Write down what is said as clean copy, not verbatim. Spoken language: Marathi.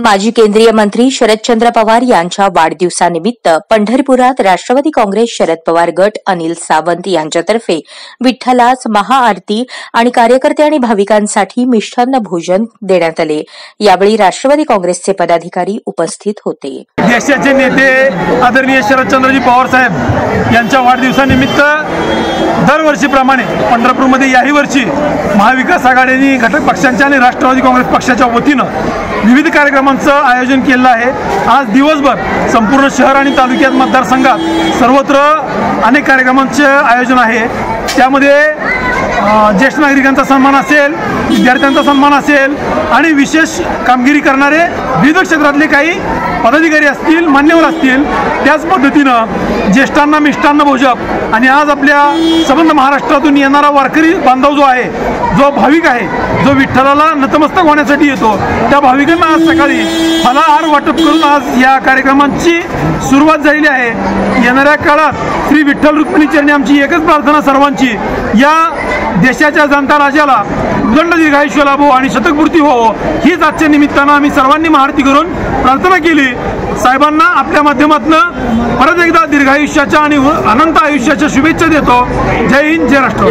माजी केंद्रीय मंत्री शरदचंद्र पवार यांच्या वाढदिवसानिमित्त पंढरपुरात राष्ट्रवादी काँग्रेस शरद पवार गट अनिल सावंत यांच्यातर्फे विठ्ठलास महाआरती आणि कार्यकर्ते आणि भाविकांसाठी मिष्टान्न भोजन देण्यात आले। यावेळी राष्ट्रवादी काँग्रेसचे पदाधिकारी उपस्थित होते। देशाचे नेते आदरणीय शरदचंद्रजी पवार साहेब यांच्या वाढदिवसानिमित्त दरवर्षीप्रमाणे पंढरपूरमध्ये याही वर्षी महाविकास आघाडीने घटक पक्षांच्या आणि राष्ट्रवादी काँग्रेस पक्षाच्या वतीनं विविध कार्यक्रमांचं आयोजन केलं आहे। आज दिवसभर संपूर्ण शहर आणि तालुक्यात मतदारसंघात सर्वत्र अनेक कार्यक्रमांचे आयोजन आहे। त्यामध्ये ज्येष्ठ नागरिकांचा सन्मान असेल, विद्यार्थ्यांचा सन्मान असेल आणि विशेष कामगिरी करणारे विविध क्षेत्रातले काही पदाधिकारी असतील, मान्यवर असतील, त्याच पद्धतीनं ज्येष्ठांना मिष्टान्न भोजन आणि आज आपल्या संबंध महाराष्ट्रातून येणारा वारकरी बांधव जो आहे, जो भाविक आहे, जो विठ्ठलाला नतमस्तक होण्यासाठी येतो, त्या भाविकांना आज सकाळी फलाहार वाटप करून आज या कार्यक्रमांची सुरुवात झालेली आहे। येणाऱ्या काळात श्री विठ्ठल रुक्मिणी चरणी आमची एकच प्रार्थना सर्वांची, या देशाच्या जनता राजाला उदंड दीर्घायुष्य लाभो आणि शतकपूर्ती हो, हीच आजच्या निमित्तानं आम्ही सर्वांनी महाआरती करून प्रार्थना केली। साहेबांना आपल्या माध्यमातून परत एकदा दीर्घायुष्याच्या आणि अनंत आयुष्याच्या शुभेच्छा देतो। जय हिंद, जय राष्ट्रवादी।